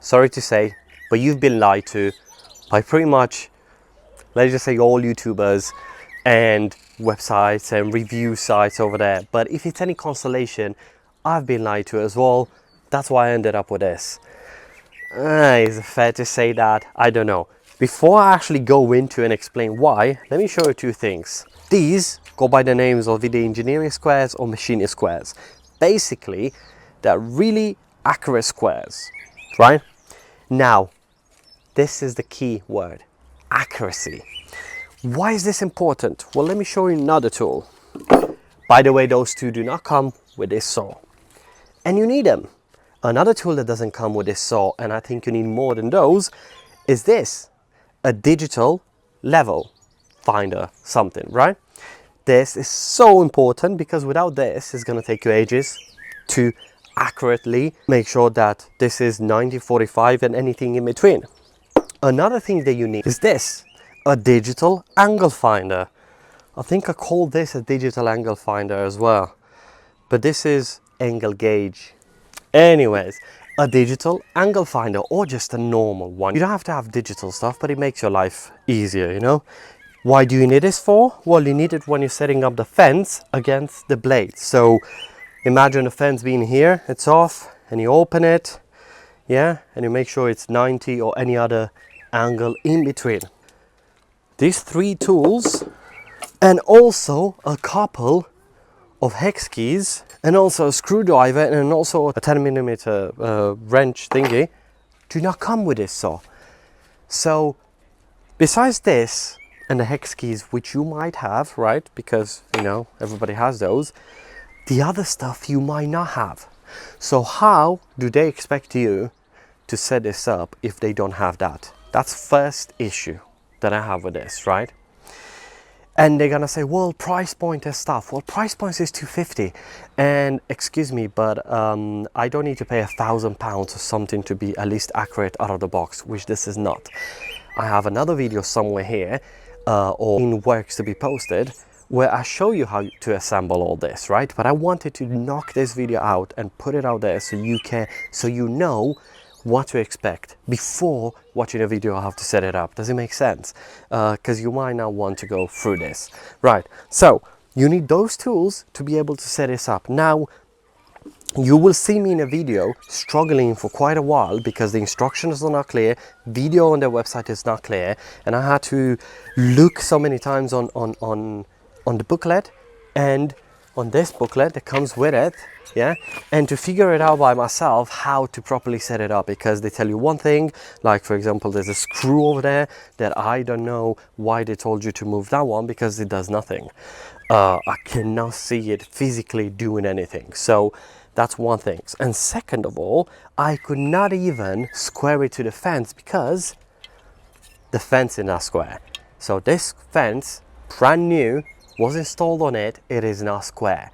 sorry to say, but you've been lied to by pretty much, let's just say, all YouTubers and websites and review sites over there. But if it's any consolation, I've been lied to as well. That's why I ended up with this. Is it fair to say that? I don't know. Before I actually go into and explain why, let me show you two things. These go by the names of either engineering squares or machining squares. Basically, they're really accurate squares, right? Now, this is the key word, accuracy. Why is this important? Well, let me show you another tool. By the way, those two do not come with this saw, and you need them. Another tool that doesn't come with this saw, and I think you need more than those, is this, a digital level finder something, right? This is so important because without this, it's going to take you ages to accurately make sure that this is 90/45 and anything in between. Another thing that you need is this, a digital angle finder. I think I call this a digital angle finder as well, but this is angle gauge. Anyways, a digital angle finder or just a normal one. You don't have to have digital stuff, but it makes your life easier, you know? Why do you need this for? Well, you need it when you're setting up the fence against the blade. So imagine the fence being here, it's off, and you open it, yeah, and you make sure it's 90 or any other angle in between. These three tools, and also a couple of hex keys, and also a screwdriver, and also a 10mm wrench thingy, do not come with this saw. So besides this and the hex keys, which you might have, right, because you know everybody has those, the other stuff you might not have. So how do they expect you to set this up if they don't have that? That's first issue that I have with this, right? And they're gonna say, well, price point is stuff. Well, price point is $250, and excuse me, but I don't need to pay £1,000 or something to be at least accurate out of the box, which this is not. I have another video somewhere here or in works to be posted where I show you how to assemble all this, right? But I wanted to knock this video out and put it out there so you know what to expect before watching a video. I have to set it up. Does it make sense? Because you might not want to go through this, right? So you need those tools to be able to set this up. Now you will see me in a video struggling for quite a while because the instructions are not clear, video on their website is not clear, and I had to look so many times on the booklet and on this booklet that comes with it, yeah, and to figure it out by myself how to properly set it up, because they tell you one thing, like for example there's a screw over there that I don't know why they told you to move that one, because it does nothing. I cannot see it physically doing anything. So that's one thing. And second of all, I could not even square it to the fence because the fence is not square. So this fence, brand new, was installed on it, it is not square.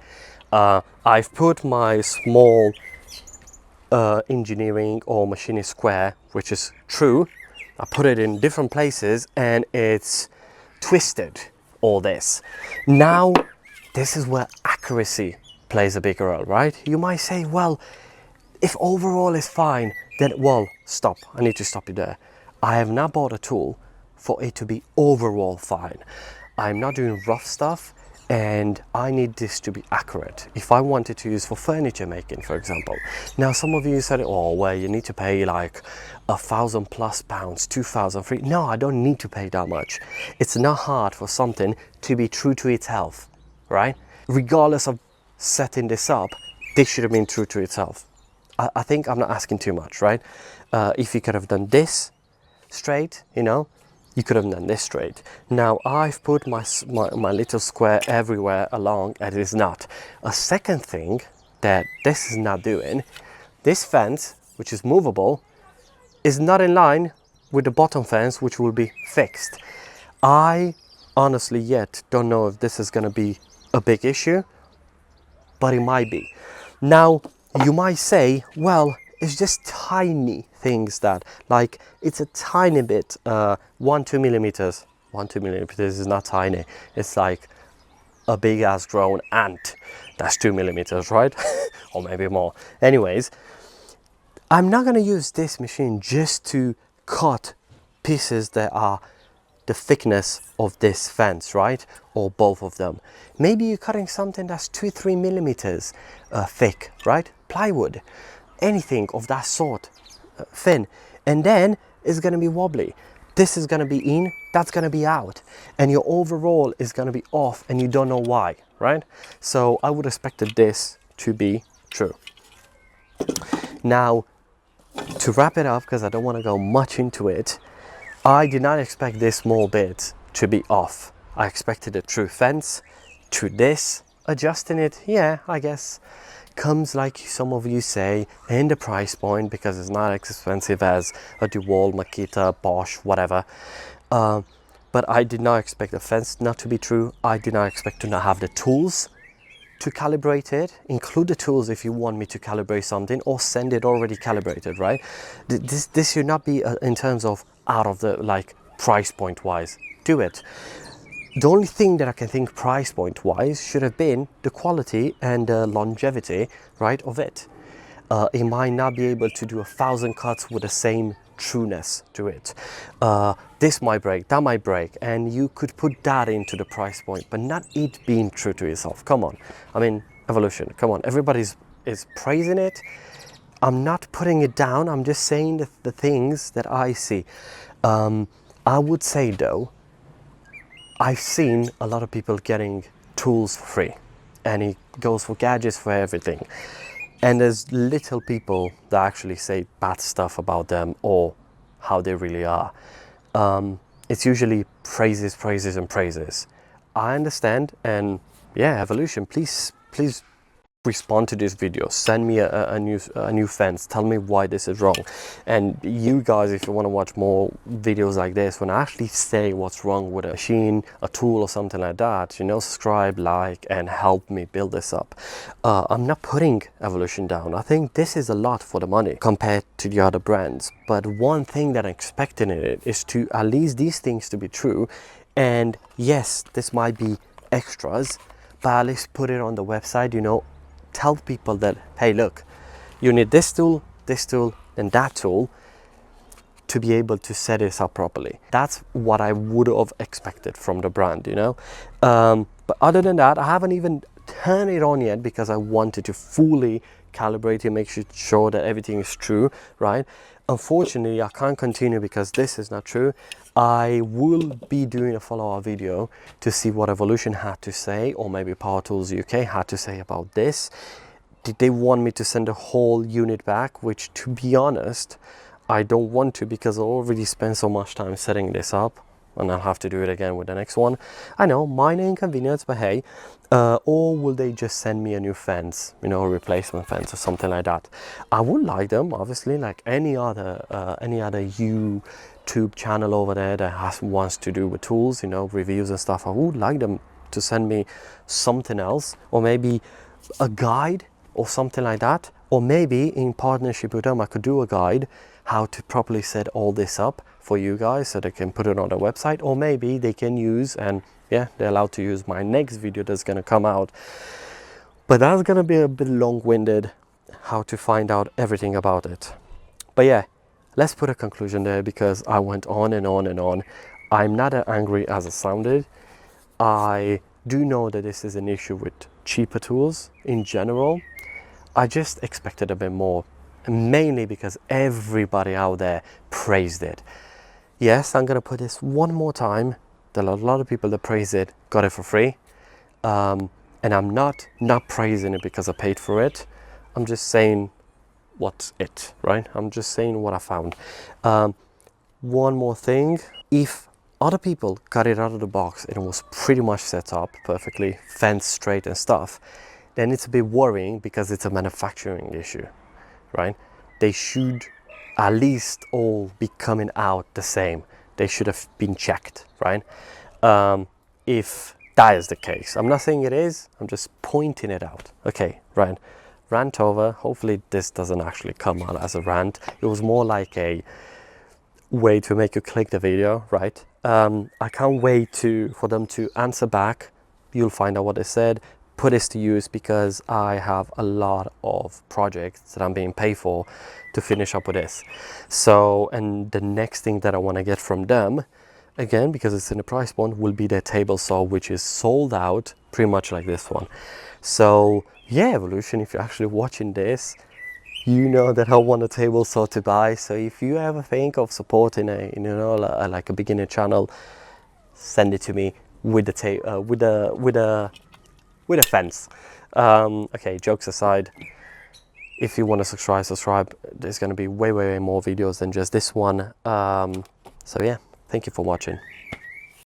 I've put my small engineering or machining square, which is true, I put it in different places and it's twisted, all this. Now this is where accuracy plays a big role, right? You might say, well, if overall is fine, then, well, stop, I need to stop you there. I have not bought a tool for it to be overall fine. I'm not doing rough stuff, and I need this to be accurate if I wanted to use for furniture making, for example. Now some of you said, oh well, you need to pay like £1,000+ 2,000 free. No, I don't need to pay that much. It's not hard for something to be true to itself, right? Regardless of setting this up, this should have been true to itself. I think I'm not asking too much, right? If you could have done this straight, you know, you could have done this straight. Now I've put my little square everywhere along, and it is not. A second thing that this is not doing, this fence, which is movable, is not in line with the bottom fence, which will be fixed. I honestly yet don't know if this is going to be a big issue, but it might be. Now you might say, well, it's just tiny things that, like, it's a tiny bit, 1-2 millimeters. 1-2 millimeters is not tiny. It's like a big ass grown ant. That's 2 millimeters, right? Or maybe more. Anyways, I'm not going to use this machine just to cut pieces that are the thickness of this fence, right? Or both of them. Maybe you're cutting something that's 2-3 millimeters thick, right? Plywood, anything of that sort, thin. And then it's going to be wobbly. This is going to be in, that's going to be out. And your overall is going to be off and you don't know why, right? So I would expect this to be true. Now, to wrap it up, because I don't want to go much into it, I did not expect this small bit to be off. I expected a true fence. To this, adjusting it, yeah, I guess, comes like some of you say in the price point, because it's not as expensive as a DeWalt, Makita, Bosch, whatever. But I did not expect the fence not to be true. I did not expect to not have the tools to calibrate it. Include the tools if you want me to calibrate something, or send it already calibrated, right? This should not be in terms of out of the like price point wise. Do it. The only thing that I can think price point wise should have been the quality and the longevity, right, of it. It might not be able to do 1,000 cuts with the same trueness to it. This might break, that might break, and you could put that into the price point, but not it being true to yourself. Come on, I mean, evolution, come on, everybody's is praising it. I'm not putting it down, I'm just saying the things that I see. I would say though, I've seen a lot of people getting tools for free, and it goes for gadgets, for everything. And there's little people that actually say bad stuff about them or how they really are. It's usually praises, praises, and praises. I understand, and yeah, evolution, please respond to this video, send me a new fence, tell me why this is wrong. And you guys, if you want to watch more videos like this, when I actually say what's wrong with a machine, a tool, or something like that, you know, subscribe, like, and help me build this up. I'm not putting evolution down. I think this is a lot for the money compared to the other brands, but one thing that I'm expecting in it is to at least these things to be true. And yes, this might be extras, but at least put it on the website, you know, tell people that, hey, look, you need this tool, and that tool to be able to set this up properly. That's what I would have expected from the brand, you know. But other than that, I haven't even turned it on yet because I wanted to fully calibrate it, make sure that everything is true, right? Unfortunately, I can't continue because this is not true. I will be doing a follow-up video to see what Evolution had to say, or maybe Power Tools UK had to say about this. Did they want me to send a whole unit back? Which, to be honest, I don't want to, because I already spent so much time setting this up, and I'll have to do it again with the next one. I know, minor inconvenience, but hey. Or will they just send me a new fence, you know, a replacement fence or something like that? I would like them, obviously, like any other YouTube channel over there that wants to do with tools, you know, reviews and stuff. I would like them to send me something else, or maybe a guide or something like that. Or maybe in partnership with them, I could do a guide how to properly set all this up for you guys so they can put it on their website, or maybe they can use, and yeah, they're allowed to use my next video that's going to come out. But that's going to be a bit long-winded, how to find out everything about it. But yeah, let's put a conclusion there, because I went on and on and on. I'm not as angry as I sounded. I do know that this is an issue with cheaper tools in general. I just expected a bit more, mainly because everybody out there praised it. Yes, I'm going to put this one more time. There are a lot of people that praise it, got it for free. And I'm not praising it because I paid for it. I'm just saying what's it, right? I'm just saying what I found. One more thing, if other people got it out of the box and it was pretty much set up perfectly, fence straight and stuff, then it's a bit worrying because it's a manufacturing issue, right? They should at least all be coming out the same. They should have been checked, right? If that is the case. I'm not saying it is, I'm just pointing it out. Okay, right, rant over. Hopefully this doesn't actually come out as a rant. It was more like a way to make you click the video, right? I can't wait for them to answer back. You'll find out what they said. put this to use because I have a lot of projects that I'm being paid for to finish up with this. So, and the next thing that I want to get from them, again, because it's in the price point, will be their table saw, which is sold out pretty much like this one. So yeah, Evolution, if you're actually watching this, you know that I want a table saw to buy. So if you ever think of supporting a, you know, like a beginner channel, send it to me with the with a fence. Okay, jokes aside, if you want to subscribe. There's going to be way more videos than just this one. So yeah, thank you for watching.